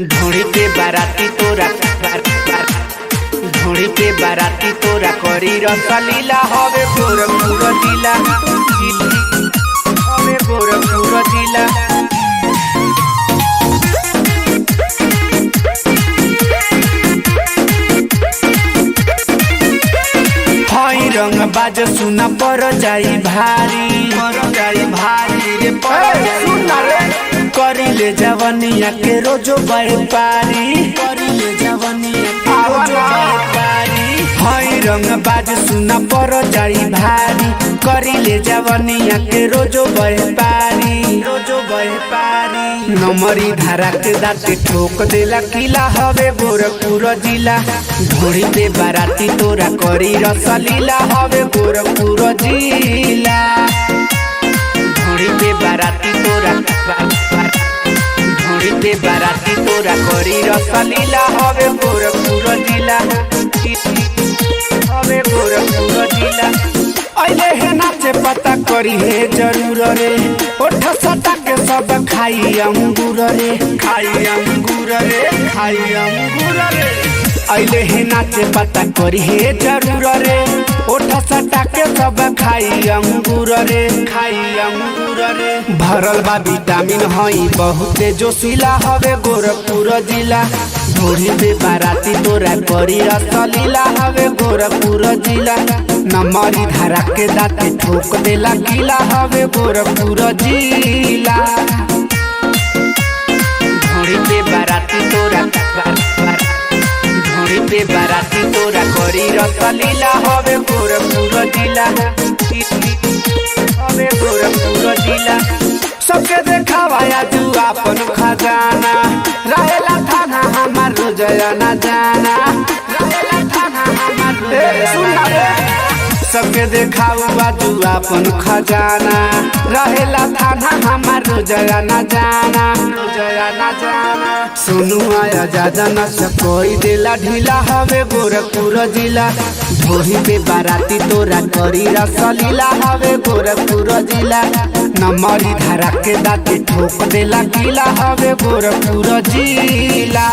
ढोड़ी के बाराती तोरा ढोड़ी के बाराती तोरा करी रसलीला हवे गोरखपुर जिला हवे गोरखपुर जिला। हई रंग बाज सुना पर जाई भारी रे करिले जवनिया के रोजो व्यापारी हई रंग बाज सुना पर जाई भारी करिले जवनिया के रोजो व्यापारी नमरी धारा के दाते ठोक देला किला हवे गोरखपुर जिला। ढोड़ी पे बाराती तोरा करी रसलीला हवे गोरखपुर जिला। ढोड़ी पे बाराती तोरा ढोड़ी पे बाराती तोरा करी रसलीला हवे गोरखपुर जिला हवे गोरखपुर जिला। अइले है नाचे पता करी है जरूर रे ओठ सटा के सब खाई अंगूर रे अइले है नाचे पता करी है जरूर रे ओठ सटा के सब खाई अंगूर रे भरल बा विटामिन हई बहुते जोशीला हवे गोरखपुर जिला। ढोड़ी पे बाराती तोरा करी रसलीला हवे गोरखपुर जिला। नमरी धारा के दाते ठोक देला किला हवे गोरखपुर जिला। ढोड़ी पे बाराती तोरा ढोड़ी पे बाराती तोरा करी रसलीला हवे गोरखपुर जिला हवे गोरखपुर जिला। सबके देखावाया तू अपन खजाना रहेला थाना हमार रोजया ना जाना रहेला थाना हमार रोजया सबके देखावा तू अपन खजाना रहेला थाना हमार रोजया ना जाना सुनु आया ज्यादा न कोई देला ढीला हवे गोरखपुर जिला। ढोड़ी पे बाराती तोरा करी रसलीला हवे गोरखपुर जिला। नमरी धारा के दाते ठोक देला किला हवे गोरखपुर जिला।